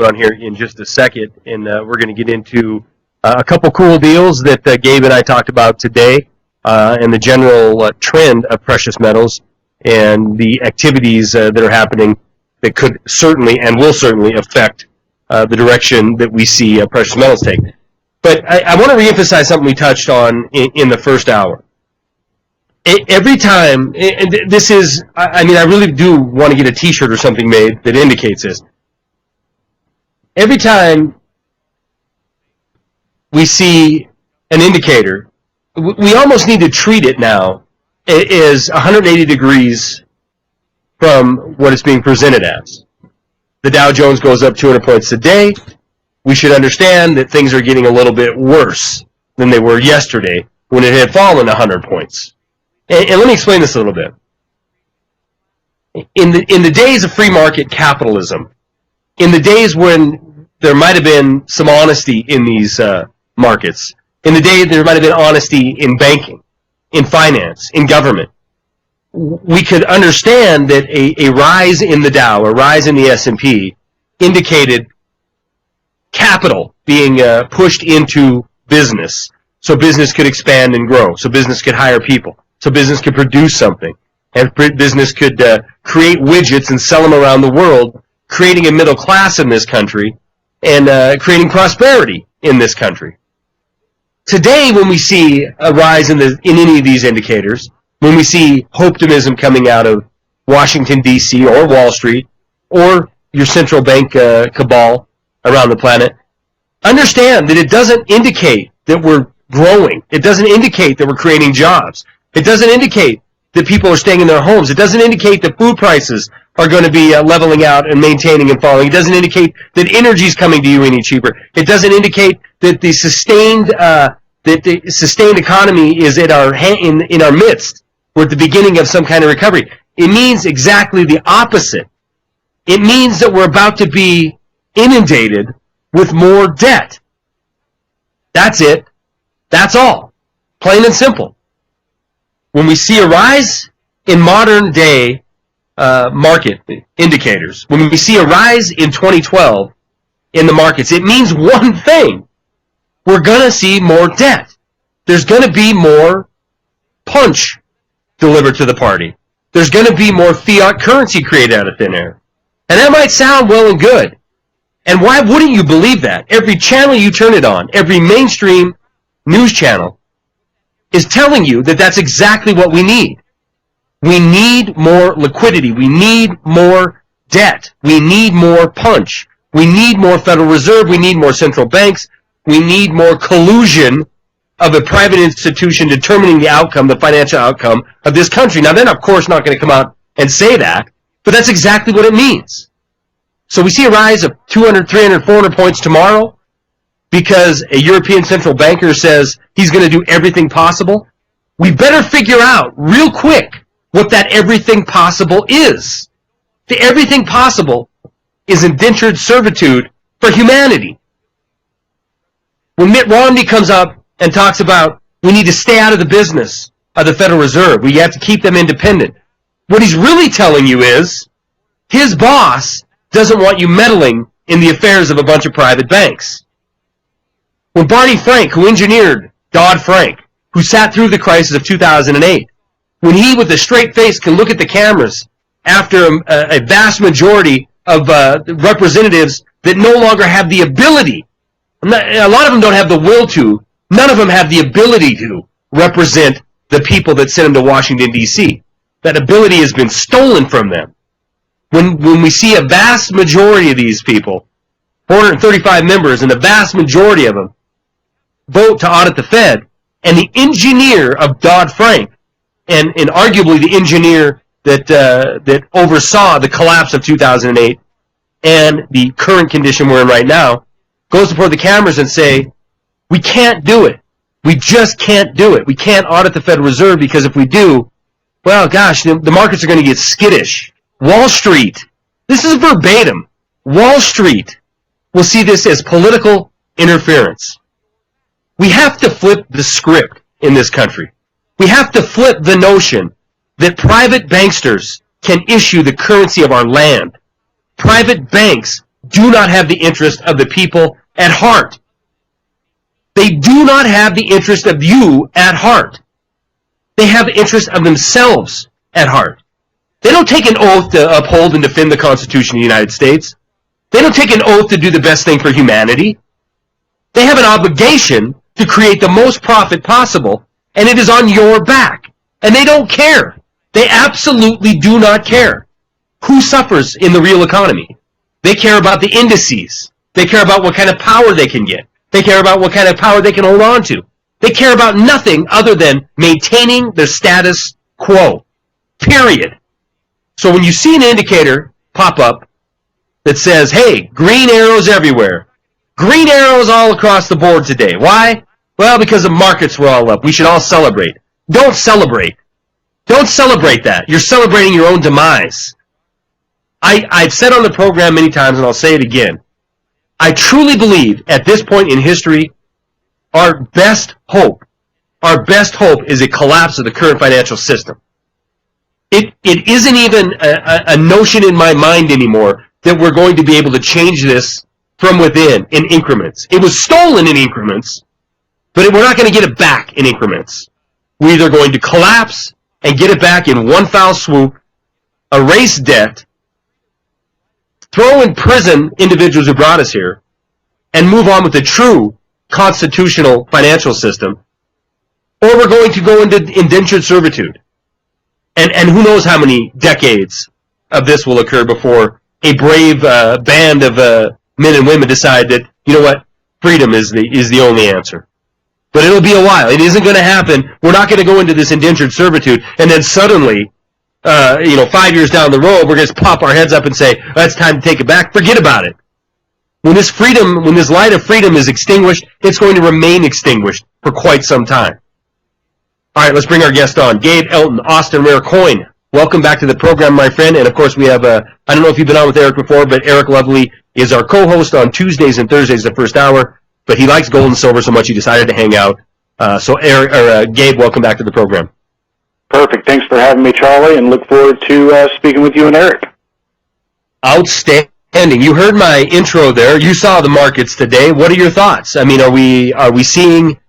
on here in just a second, and we're going to get into a couple cool deals that Gabe and I talked about today, and the general trend of precious metals and the activities that are happening that could certainly and will certainly affect the direction that we see precious metals take. But I want to reemphasize something we touched on in the first hour. Every time, and this is, I mean, I really do want to get a T-shirt or something made that indicates this. Every time we see an indicator, we almost need to treat it now as 180 degrees from what it's being presented as. The Dow Jones goes up 200 points a day. We should understand that things are getting a little bit worse than they were yesterday when it had fallen 100 points. And let me explain this a little bit. In the days of free market capitalism, in the days when there might have been some honesty in these markets, in the day there might have been honesty in banking, in finance, in government, we could understand that a rise in the Dow, a rise in the S&P, indicated capital being pushed into business, so business could expand and grow, so business could hire people, so business could produce something, and business could create widgets and sell them around the world, creating a middle class in this country and creating prosperity in this country. Today, when we see a rise in any of these indicators, when we see optimism coming out of Washington, D.C., or Wall Street, or your central bank cabal around the planet, understand that it doesn't indicate that we're growing. It doesn't indicate that we're creating jobs. It doesn't indicate that people are staying in their homes. It doesn't indicate that food prices are going to be leveling out and maintaining and falling. It doesn't indicate that energy is coming to you any cheaper. It doesn't indicate that the sustained economy is in our midst. We're at the beginning of some kind of recovery. It means exactly the opposite. It means that we're about to be inundated with more debt. That's it. That's all. Plain and simple. When we see a rise in modern day market indicators, when we see a rise in 2012 in the markets, it means one thing. We're going to see more debt. There's going to be more punch delivered to the party. There's going to be more fiat currency created out of thin air. And that might sound well and good. And why wouldn't you believe that? Every channel you turn it on, every mainstream news channel is telling you that that's exactly what we need. We need more liquidity. We need more debt. We need more punch. We need more Federal Reserve. We need more central banks. We need more collusion of a private institution determining the outcome, the financial outcome of this country. Now, they're, of course, not going to come out and say that, but that's exactly what it means. So we see a rise of 200, 300, 400 points tomorrow because a European central banker says he's going to do everything possible. We better figure out real quick what that everything possible is. The everything possible is indentured servitude for humanity. When Mitt Romney comes up and talks about we need to stay out of the business of the Federal Reserve, we have to keep them independent, what he's really telling you is his boss doesn't want you meddling in the affairs of a bunch of private banks. When Barney Frank, who engineered Dodd-Frank, who sat through the crisis of 2008, when he with a straight face can look at the cameras after a vast majority of representatives that no longer have the ability, a lot of them don't have the will to, none of them have the ability to represent the people that sent them to Washington, D.C. That ability has been stolen from them. When we see a vast majority of these people, 435 members, and the vast majority of them vote to audit the Fed, and the engineer of Dodd-Frank, and arguably the engineer that oversaw the collapse of 2008 and the current condition we're in right now, goes before the cameras and say, we can't do it. We just can't do it. We can't audit the Federal Reserve because if we do, well, gosh, the markets are going to get skittish. Wall Street, this is verbatim, Wall Street will see this as political interference. We have to flip the script in this country. We have to flip the notion that private banksters can issue the currency of our land. Private banks do not have the interest of the people at heart. They do not have the interest of you at heart. They have the interest of themselves at heart. They don't take an oath to uphold and defend the Constitution of the United States. They don't take an oath to do the best thing for humanity. They have an obligation to create the most profit possible, and it is on your back. And they don't care. They absolutely do not care who suffers in the real economy. They care about the indices. They care about what kind of power they can get. They care about what kind of power they can hold on to. They care about nothing other than maintaining their status quo. Period. So when you see an indicator pop up that says, hey, green arrows everywhere, green arrows all across the board today. Why? Well, because the markets were all up. We should all celebrate. Don't celebrate. Don't celebrate that. You're celebrating your own demise. I've said on the program many times, and I'll say it again, I truly believe at this point in history, our best hope is a collapse of the current financial system. It isn't even a notion in my mind anymore that we're going to be able to change this from within in increments. It was stolen in increments, but we're not going to get it back in increments. We're either going to collapse and get it back in one foul swoop, erase debt, throw in prison individuals who brought us here, and move on with the true constitutional financial system, or we're going to go into indentured servitude. And who knows how many decades of this will occur before a brave band of men and women decide that, you know what, freedom is the only answer. But it'll be a while. It isn't going to happen. We're not going to go into this indentured servitude, and then suddenly, 5 years down the road, we're going to pop our heads up and say, oh, it's time to take it back. Forget about it. When this light of freedom is extinguished, it's going to remain extinguished for quite some time. All right, let's bring our guest on. Gabe Elton, Austin Rare Coin. Welcome back to the program, my friend. And, of course, we have, I don't know if you've been on with Eric before, but Eric Lovely is our co-host on Tuesdays and Thursdays, the first hour. But he likes gold and silver so much he decided to hang out. Gabe, welcome back to the program. Perfect. Thanks for having me, Charlie, and look forward to speaking with you and Eric. Outstanding. You heard my intro there. You saw the markets today. What are your thoughts? I mean, are we seeing?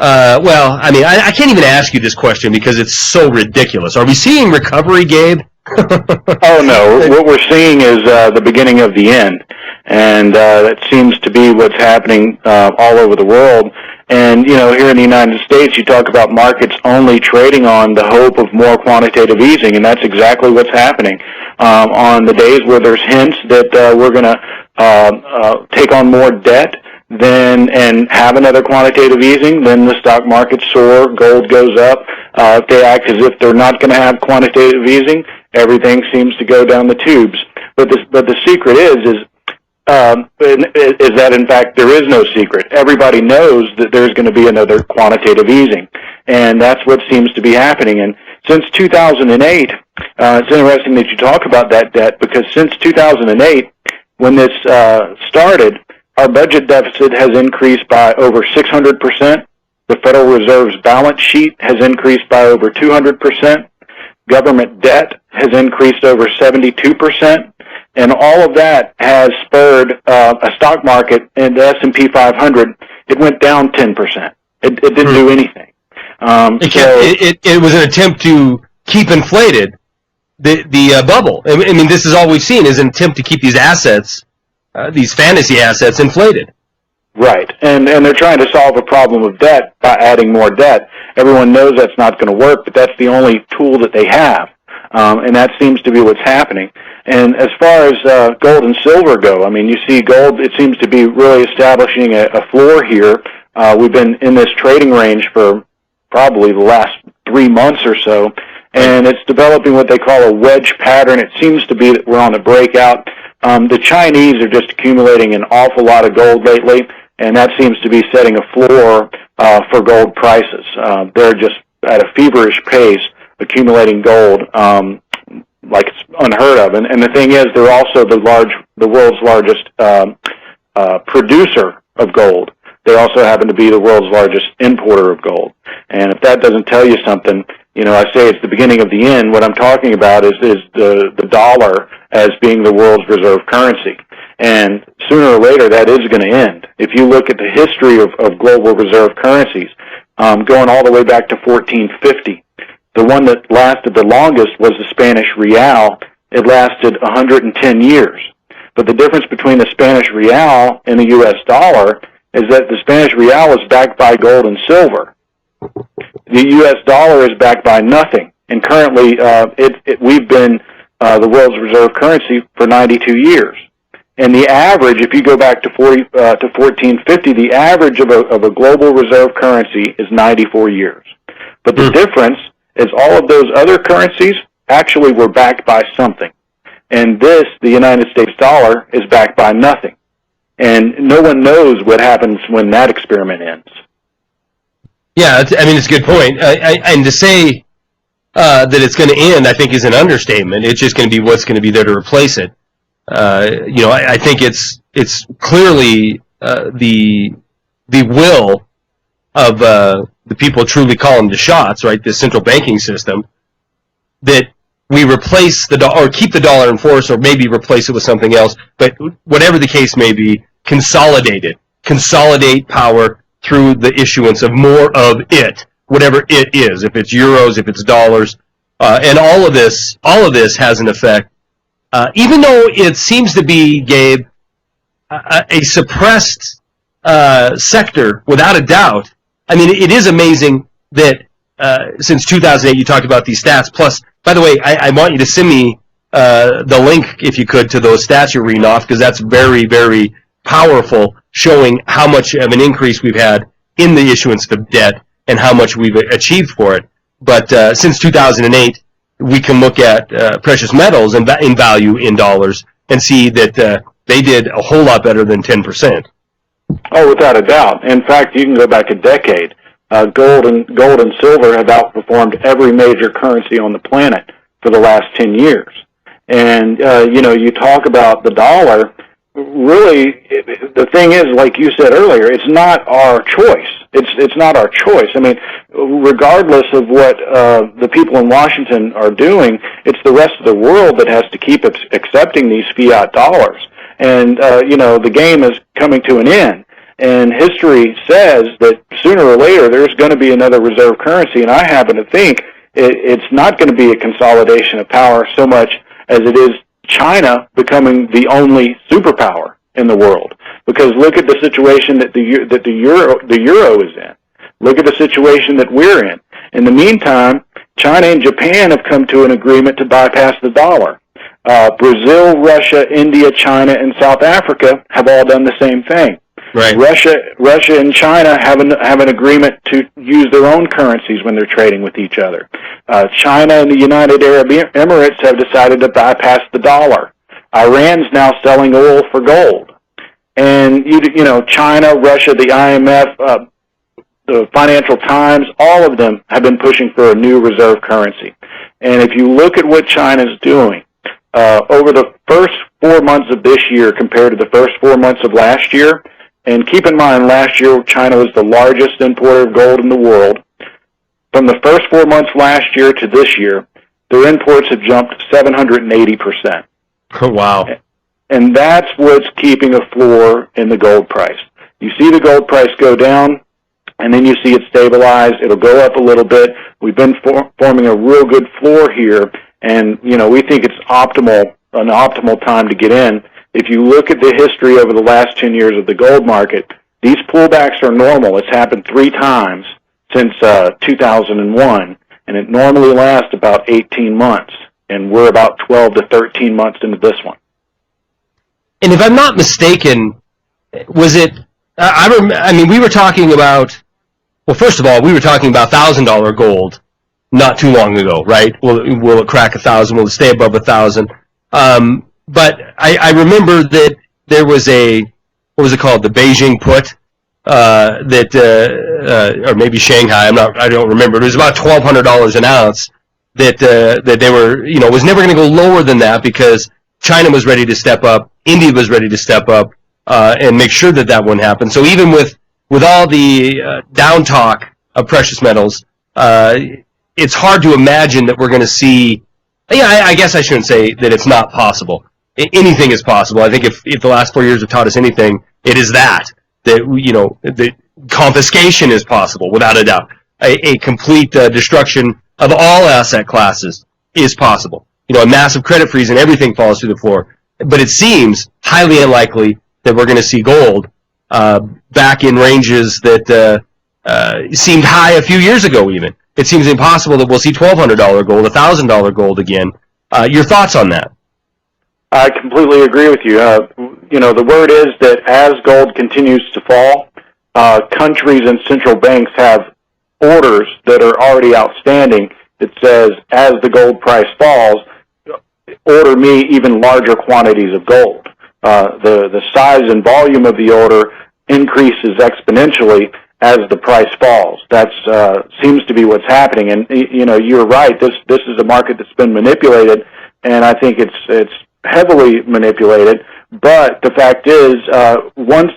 I can't even ask you this question because it's so ridiculous. Are we seeing recovery, Gabe? Oh no. What we're seeing is the beginning of the end, and that seems to be what's happening all over the world. And, here in the United States, you talk about markets only trading on the hope of more quantitative easing, and that's exactly what's happening. On the days where there's hints that we're going to take on more debt and have another quantitative easing, then the stock market soar, gold goes up. If they act as if they're not going to have quantitative easing, everything seems to go down the tubes. But the secret is that, in fact, there is no secret. Everybody knows that there's going to be another quantitative easing, and that's what seems to be happening. And since 2008, it's interesting that you talk about that debt, because since 2008, when this started, our budget deficit has increased by over 600%. The Federal Reserve's balance sheet has increased by over 200%. Government debt has increased over 72%. And all of that has spurred a stock market in the S&P 500. It went down 10%. It didn't do anything. It was an attempt to keep inflated the bubble. I mean, this is all we've seen is an attempt to keep these assets, these fantasy assets, inflated. Right, and they're trying to solve a problem of debt by adding more debt. Everyone knows that's not going to work, but that's the only tool that they have, and that seems to be what's happening. And as far as gold and silver go, I mean, you see gold, it seems to be really establishing a floor here. We've been in this trading range for probably the last 3 months or so, and it's developing what they call a wedge pattern. It seems to be that we're on a breakout. The Chinese are just accumulating an awful lot of gold lately, and that seems to be setting a floor for gold prices. They're just at a feverish pace accumulating gold, like it's unheard of. And the thing is, they're also the world's largest producer of gold. They also happen to be the world's largest importer of gold. And if that doesn't tell you something, I say it's the beginning of the end. What I'm talking about is the dollar as being the world's reserve currency. And sooner or later, that is going to end. If you look at the history of global reserve currencies, going all the way back to 1450, the one that lasted the longest was the Spanish real. It lasted 110 years. But the difference between the Spanish real and the U.S. dollar is that the Spanish real is backed by gold and silver. The U.S. dollar is backed by nothing. And currently, we've been the world's reserve currency for 92 years. And the average, if you go back to 1450, the average of a global reserve currency is 94 years. But the difference is all of those other currencies actually were backed by something. And this, the United States dollar, is backed by nothing. And no one knows what happens when that experiment ends. Yeah, it's a good point. And to say that it's going to end, I think, is an understatement. It's just going to be what's going to be there to replace it. I think it's clearly the will of the people truly calling the shots, right? The central banking system, that we replace the dollar, or keep the dollar in force, or maybe replace it with something else. But whatever the case may be, consolidate power through the issuance of more of it, whatever it is. If it's euros, if it's dollars, and all of this has an effect. Even though it seems to be, Gabe, a suppressed sector, without a doubt. I mean, it is amazing that since 2008, you talked about these stats. Plus, by the way, I want you to send me the link, if you could, to those stats you're reading off, because that's very, very powerful, showing how much of an increase we've had in the issuance of debt and how much we've achieved for it. But since 2008, we can look at precious metals in value in dollars and see that they did a whole lot better than 10%. Oh, without a doubt. In fact, you can go back a decade. Gold and silver have outperformed every major currency on the planet for the last 10 years. And you talk about the dollar. Really, the thing is, like you said earlier, it's not our choice. It's not our choice. I mean, regardless of what the people in Washington are doing, it's the rest of the world that has to keep accepting these fiat dollars. And the game is coming to an end. And history says that sooner or later there's going to be another reserve currency. And I happen to think it's not going to be a consolidation of power so much as it is China becoming the only superpower in the world. Because look at the situation that the euro is in. Look at the situation that we're in. In the meantime, China and Japan have come to an agreement to bypass the dollar. Brazil, Russia, India, China, and South Africa have all done the same thing. Right. Russia and China have an agreement to use their own currencies when they're trading with each other. China and the United Arab Emirates have decided to bypass the dollar. Iran's now selling oil for gold. And China, Russia, the IMF, the Financial Times, all of them have been pushing for a new reserve currency. And if you look at what China's doing, over the first 4 months of this year compared to the first 4 months of last year, and keep in mind, last year China was the largest importer of gold in the world. From the first 4 months last year to this year, their imports have jumped 780%. Oh, wow. And that's what's keeping a floor in the gold price. You see the gold price go down, and then you see it stabilize. It'll go up a little bit. We've been forming a real good floor here, and we think it's an optimal time to get in. If you look at the history over the last 10 years of the gold market, these pullbacks are normal. It's happened 3 times since 2001, and it normally lasts about 18 months, and we're about 12 to 13 months into this one. And if I'm not mistaken, was it? We were talking about. Well, first of all, we were talking about $1,000 gold not too long ago, right? Will it crack 1,000? Will it stay above 1,000? But I remember that there was what was it called? The Beijing put, or maybe Shanghai. I don't remember. It was about $1,200 an ounce that they were, was never going to go lower than that because China was ready to step up, India was ready to step up, and make sure that wouldn't happen. So even with all the down talk of precious metals, it's hard to imagine that we're going to see. Yeah, I guess I shouldn't say that it's not possible. anything is possible. I think if the last 4 years have taught us anything, it is that the confiscation is possible without a doubt. A complete destruction of all asset classes is possible. A massive credit freeze and everything falls through the floor. But it seems highly unlikely that we're going to see gold back in ranges that seemed high a few years ago even. It seems impossible that we'll see $1,200 gold, $1,000 gold again. Your thoughts on that? I completely agree with you. The word is that as gold continues to fall, countries and central banks have orders that are already outstanding that says, as the gold price falls, order me even larger quantities of gold. The size and volume of the order increases exponentially as the price falls. That seems to be what's happening. And you're right. This is a market that's been manipulated, and I think it's heavily manipulated. But the fact is, once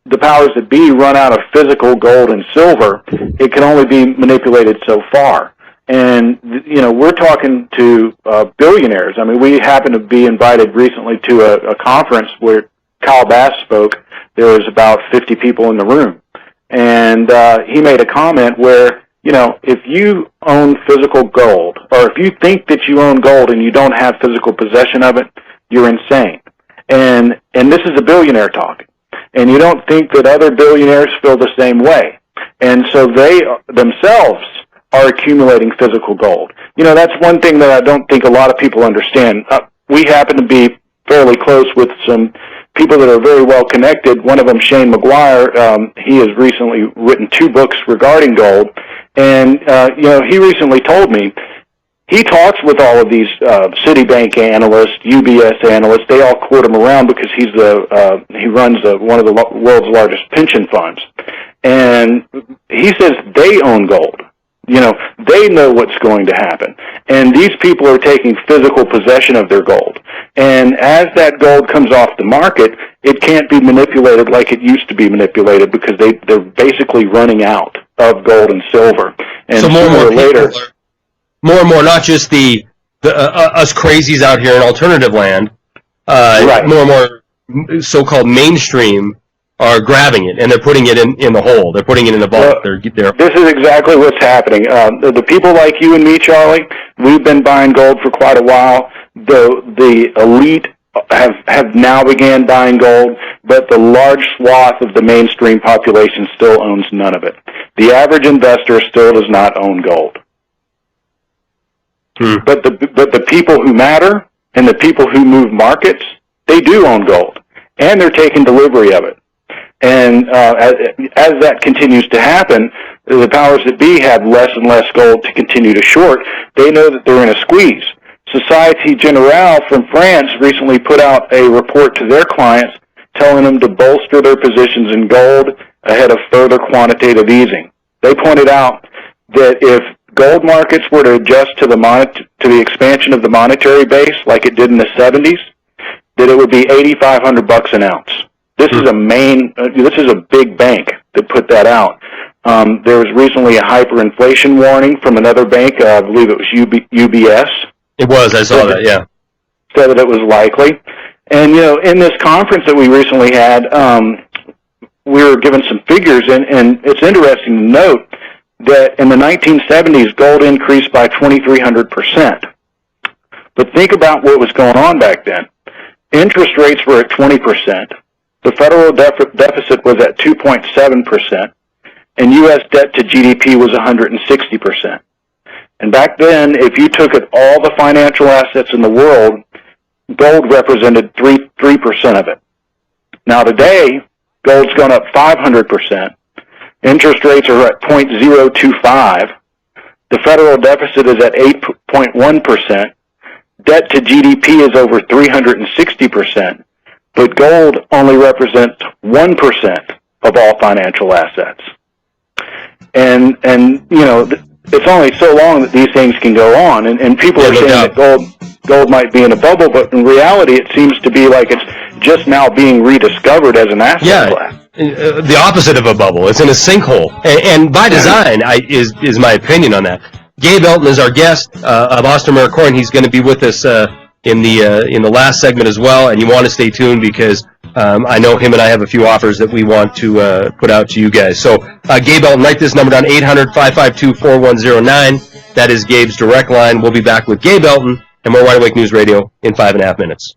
the powers that be run out of physical gold and silver, it can only be manipulated so far. And, we're talking to billionaires. I mean, we happened to be invited recently to a conference where Kyle Bass spoke. There was about 50 people in the room. And he made a comment where, if you own physical gold, or if you think that you own gold and you don't have physical possession of it, you're insane. And this is a billionaire talking. And you don't think that other billionaires feel the same way. And so they themselves are accumulating physical gold. That's one thing that I don't think a lot of people understand. We happen to be fairly close with some people that are very well connected. One of them, Shane McGuire, he has recently written 2 books regarding gold. And, he recently told me he talks with all of these Citibank analysts, UBS analysts. They all court him around because he runs one of the world's largest pension funds. And he says they own gold. They know what's going to happen. And these people are taking physical possession of their gold. And as that gold comes off the market, it can't be manipulated like it used to be manipulated because they're basically running out of gold and silver. And so more and more, not just the us crazies out here in alternative land, right. More and more so-called mainstream are grabbing it, and they're putting it in the hole. They're putting it in the vault. This is exactly what's happening. The people like you and me, Charlie, we've been buying gold for quite a while. The elite have now began buying gold, but the large swath of the mainstream population still owns none of it. The average investor still does not own gold. But the people who matter and the people who move markets, they do own gold, and they're taking delivery of it. And as that continues to happen, the powers that be have less and less gold to continue to short. They know that they're in a squeeze. Société Générale from France recently put out a report to their clients telling them to bolster their positions in gold ahead of further quantitative easing. They pointed out that if gold markets were to adjust to the expansion of the monetary base like it did in the 70s, that it would be $8,500 an ounce. This is a big bank that put that out. There was recently a hyperinflation warning from another bank, I believe it was UBS. It was, I saw that, yeah. Said that it was likely. And, in this conference that we recently had, we were given some figures, and it's interesting to note that in the 1970s, gold increased by 2,300%. But think about what was going on back then. Interest rates were at 20%. The federal deficit was at 2.7%, and U.S. debt to GDP was 160%. And back then, if you took at all the financial assets in the world, gold represented 3% of it. Now today, gold's gone up 500%. Interest rates are at 0.025. The federal deficit is at 8.1%. Debt to GDP is over 360%. But gold only represents 1% of all financial assets. And it's only so long that these things can go on. And people are saying that gold might be in a bubble, but in reality it seems to be like it's just now being rediscovered as an asset class. The opposite of a bubble. It's in a sinkhole. And by design is my opinion on that. Gabe Elton is our guest of Austin Coin. He's going to be with us in the last segment as well, and you want to stay tuned because I know him and I have a few offers that we want to put out to you guys. So, Gabe Elton, write this number down, 800-552-4109. That is Gabe's direct line. We'll be back with Gabe Elton and more Wide Awake News Radio in 5.5 minutes.